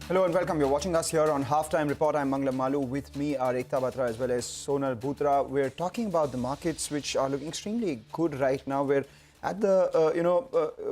Hello and welcome. You're watching us here on Halftime Report. I'm Manglam Malu. With me are Ekta Batra as well as Sonal Bhutra. We're talking about the markets which are looking extremely good right now. We're at the,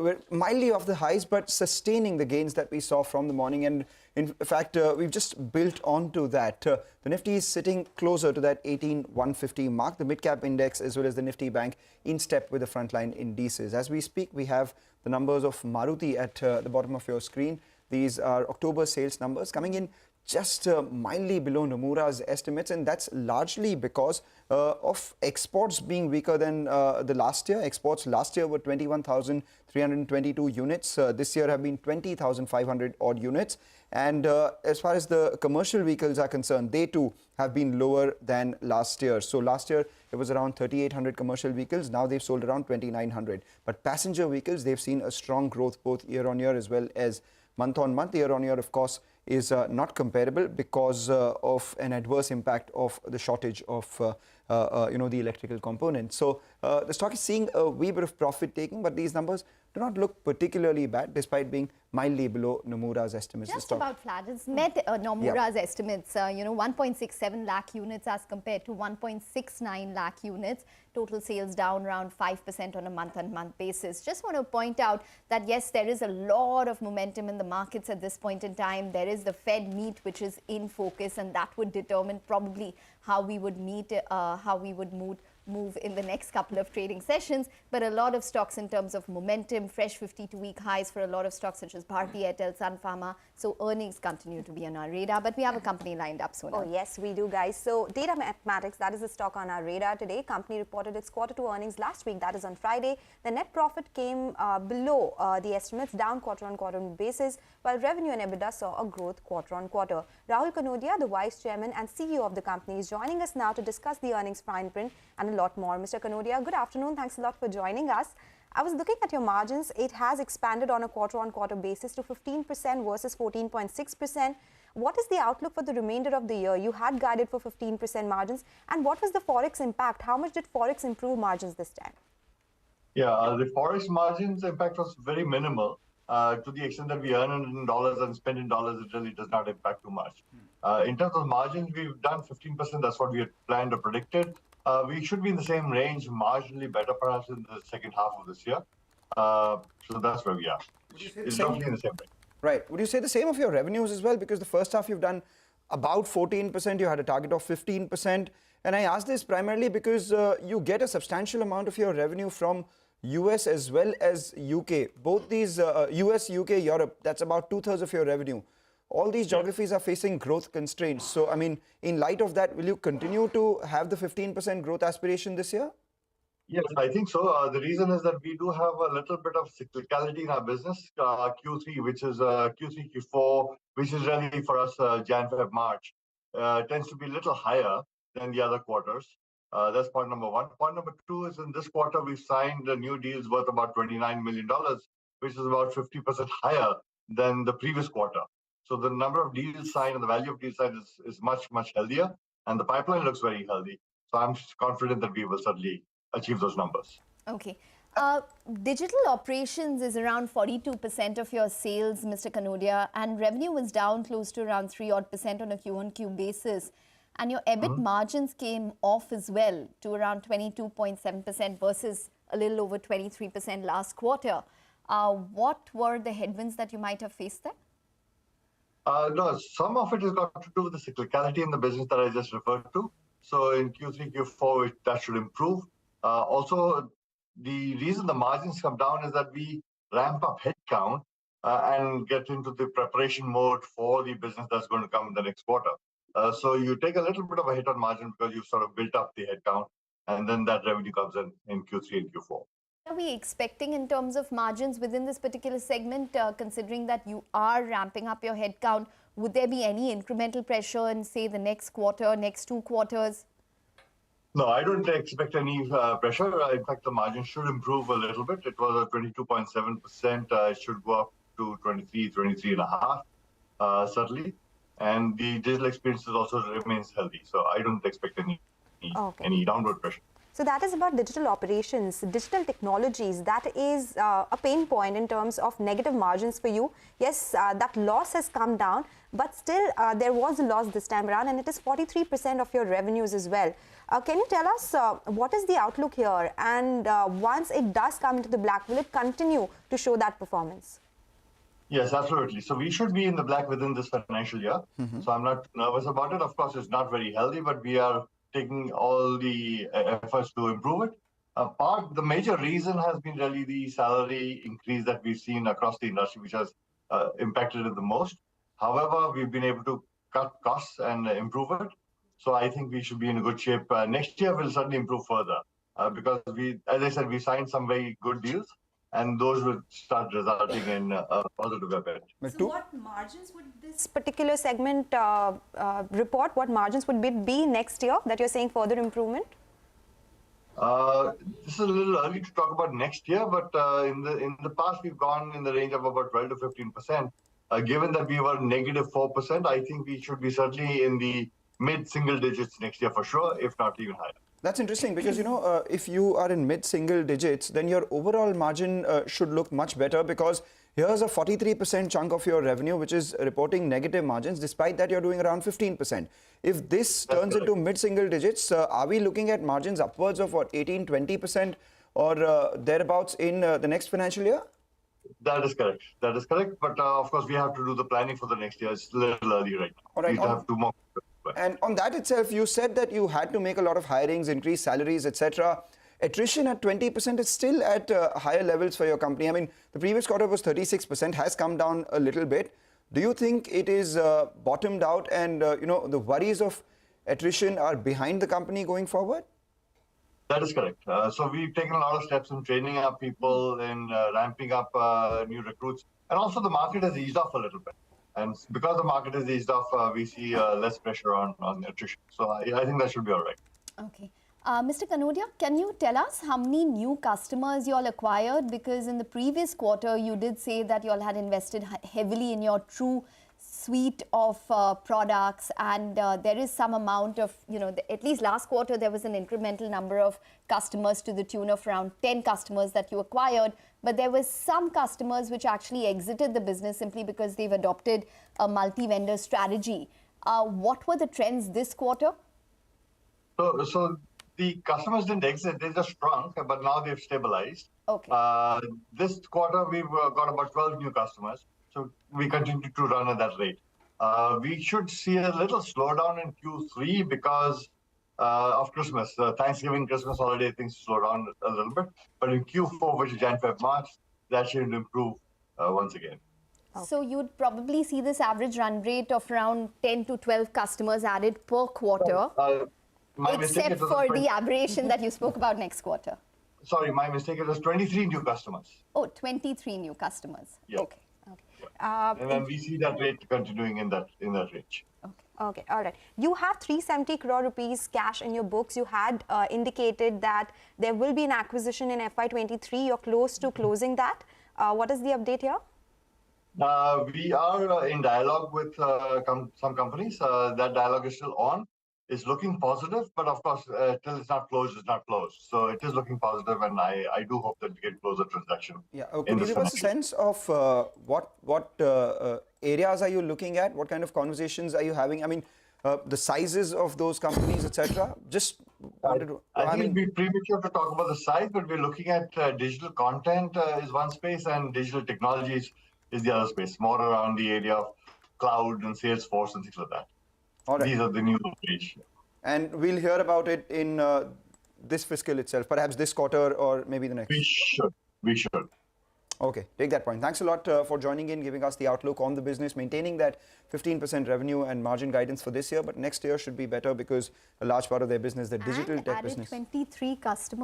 we're mildly off the highs, but sustaining the gains that we saw from the morning. And in fact, we've just built onto that. The Nifty is sitting closer to that 18,150 mark. The mid-cap index as well as the Nifty Bank in step with the frontline indices. As we speak, we have the numbers of Maruti at the bottom of your screen. These are October sales numbers coming in just mildly below Nomura's estimates, and that's largely because of exports being weaker than the last year. Exports last year were 21,322 units. This year have been 20,500 odd units. And as far as the commercial vehicles are concerned, they too have been lower than last year. So last year it was around 3,800 commercial vehicles. Now they've sold around 2,900. But passenger vehicles, they've seen a strong growth both year on year as well as month on month. Year on year, of course, is not comparable because of an adverse impact of the shortage of the electrical components. So the stock is seeing a wee bit of profit taking, but these numbers do not look particularly bad despite being mildly below Nomura's estimates. Just about flat. It's met Nomura's estimates, 1.67 lakh units as compared to 1.69 lakh units. Total sales down around 5% on a month-on-month basis. Just want to point out that, yes, there is a lot of momentum in the markets at this point in time. There is the Fed meet, which is in focus, and that would determine probably how we would move in the next couple of trading sessions. But a lot of stocks in terms of momentum, fresh 52-week highs for a lot of stocks such as Bharti Airtel, Sun Pharma. So earnings continue to be on our radar. But we have a company lined up, Sonal. Oh, yes, we do, guys. So Datamatics, that is the stock on our radar today. Company reported its Q2 earnings last week, that is on Friday. The net profit came below the estimates, down quarter-on-quarter basis, while revenue and EBITDA saw a growth quarter-on-quarter. Rahul Kanodia, the Vice Chairman and CEO of the company, is joining us now to discuss the earnings fine print and a lot more. Mr. Kanodia, good afternoon. Thanks a lot for joining us. I was looking at your margins. It has expanded on a quarter-on-quarter basis to 15% versus 14.6%. What is the outlook for the remainder of the year? You had guided for 15% margins. And what was the Forex impact? How much did Forex improve margins this time? Yeah, the Forex margins impact was very minimal. To the extent that we earn in dollars and spend in dollars, it really does not impact too much. In terms of margins, we've done 15%. That's what we had planned or predicted. We should be in the same range, marginally better perhaps in the second half of this year. So that's where we are. It's roughly in the same range. Right. Would you say the same of your revenues as well? Because the first half you've done about 14%. You had a target of 15%. And I ask this primarily because you get a substantial amount of your revenue from US as well as UK. Both these US, UK, Europe, that's about 2/3 of your revenue. All these geographies are facing growth constraints. So, I mean, in light of that, will you continue to have the 15% growth aspiration this year? Yes, I think so. The reason is that we do have a little bit of cyclicality in our business. Q3, which is Q3, Q4, which is really for us Jan, Feb, March, tends to be a little higher than the other quarters. That's point number one. Point number two is in this quarter, we've signed new deals worth about $29 million, which is about 50% higher than the previous quarter. So the number of deals signed and the value of deals signed is much, much healthier. And the pipeline looks very healthy. So I'm confident that we will certainly achieve those numbers. Okay. Digital operations is around 42% of your sales, Mr. Kanodia, and revenue was down close to around 3% on a Q-on-Q basis. And your EBIT margins came off as well to around 22.7% versus a little over 23% last quarter. What were the headwinds that you might have faced there? No, some of it has got to do with the cyclicality in the business that I just referred to. So in Q3, Q4, that should improve. Also, the reason the margins come down is that we ramp up headcount and get into the preparation mode for the business that's going to come in the next quarter. So you take a little bit of a hit on margin because you've sort of built up the headcount, and then that revenue comes in Q3 and Q4. What are we expecting in terms of margins within this particular segment, considering that you are ramping up your headcount? Would there be any incremental pressure in, say, the next quarter, next 2 quarters? No, I don't expect any pressure. In fact, the margin should improve a little bit. It was at 22.7%. It should go up to 23, 23.5%, certainly. And the digital experiences also remains healthy. So I don't expect any downward pressure. So that is about digital operations, digital technologies. That is a pain point in terms of negative margins for you. Yes, that loss has come down, but still there was a loss this time around, and it is 43% of your revenues as well. Can you tell us what is the outlook here? And once it does come into the black, will it continue to show that performance? Yes, absolutely. So we should be in the black within this financial year. So I'm not nervous about it. Of course, it's not very healthy, but we are taking all the efforts to improve it. The major reason has been really the salary increase that we've seen across the industry, which has impacted it the most. However, we've been able to cut costs and improve it. So I think we should be in a good shape. Next year, we'll certainly improve further because as I said, we signed some very good deals, and those will start resulting in a positive effect. So what margins would this particular segment report? What margins would it be next year that you're saying further improvement? This is a little early to talk about next year, but in the past, we've gone in the range of about 12 to 15%. Given that we were negative 4%, I think we should be certainly in the mid-single digits next year for sure, if not even higher. That's interesting because, if you are in mid-single digits, then your overall margin should look much better because here's a 43% chunk of your revenue which is reporting negative margins. Despite that, you're doing around 15%. If this turns into mid-single digits, are we looking at margins upwards of what, 18, 20% or thereabouts in the next financial year? That is correct. That is correct. But of course, we have to do the planning for the next year. It's a little early right now. All right. We have 2 more. And on that itself, you said that you had to make a lot of hirings, increase salaries, etc. Attrition at 20% is still at higher levels for your company. I mean, the previous quarter was 36%, has come down a little bit. Do you think it is bottomed out and, the worries of attrition are behind the company going forward? That is correct. So we've taken a lot of steps in training our people and ramping up new recruits. And also the market has eased off a little bit. And because the market has eased off, we see less pressure on attrition. So I think that should be all right. Okay. Mr. Kanodia, can you tell us how many new customers you all acquired? Because in the previous quarter, you did say that you all had invested heavily in your true suite of products, and there is some amount of, at least last quarter, there was an incremental number of customers to the tune of around 10 customers that you acquired. But there were some customers which actually exited the business simply because they've adopted a multi-vendor strategy. What were the trends this quarter? So the customers didn't exit, they just shrunk, but now they've stabilized. Okay. This quarter, we've got about 12 new customers. So we continue to run at that rate. We should see a little slowdown in Q3 because of Christmas. Thanksgiving, Christmas holiday, things slow down a little bit. But in Q4, which is Jan, Feb, March, that should improve once again. So you'd probably see this average run rate of around 10 to 12 customers added per quarter, except for the aberration that you spoke about next quarter. Sorry, my mistake. It was 23 new customers. Oh, 23 new customers. Yeah. Okay. And then we see that rate continuing in that range. Okay, all right. You have 370 crore rupees cash in your books. You had indicated that there will be an acquisition in FY23. You're close to closing that. What is the update here? We are in dialogue with some companies. That dialogue is still on. It's looking positive, but of course, till it's not closed, it's not closed. So it is looking positive, and I do hope that we can close the transaction. Yeah. Could you give us a sense of what areas are you looking at? What kind of conversations are you having? I mean, the sizes of those companies, etc. Just wanted to. I think it'd be premature to talk about the size, but we're looking at digital content is one space, and digital technologies is the other space, more around the area of cloud and Salesforce and things like that. All right. These are the new page. And we'll hear about it in this fiscal itself, perhaps this quarter or maybe the next. We should. Okay, take that point. Thanks a lot for joining in, giving us the outlook on the business, maintaining that 15% revenue and margin guidance for this year. But next year should be better because a large part of their business, the digital tech business. And added 23 customers.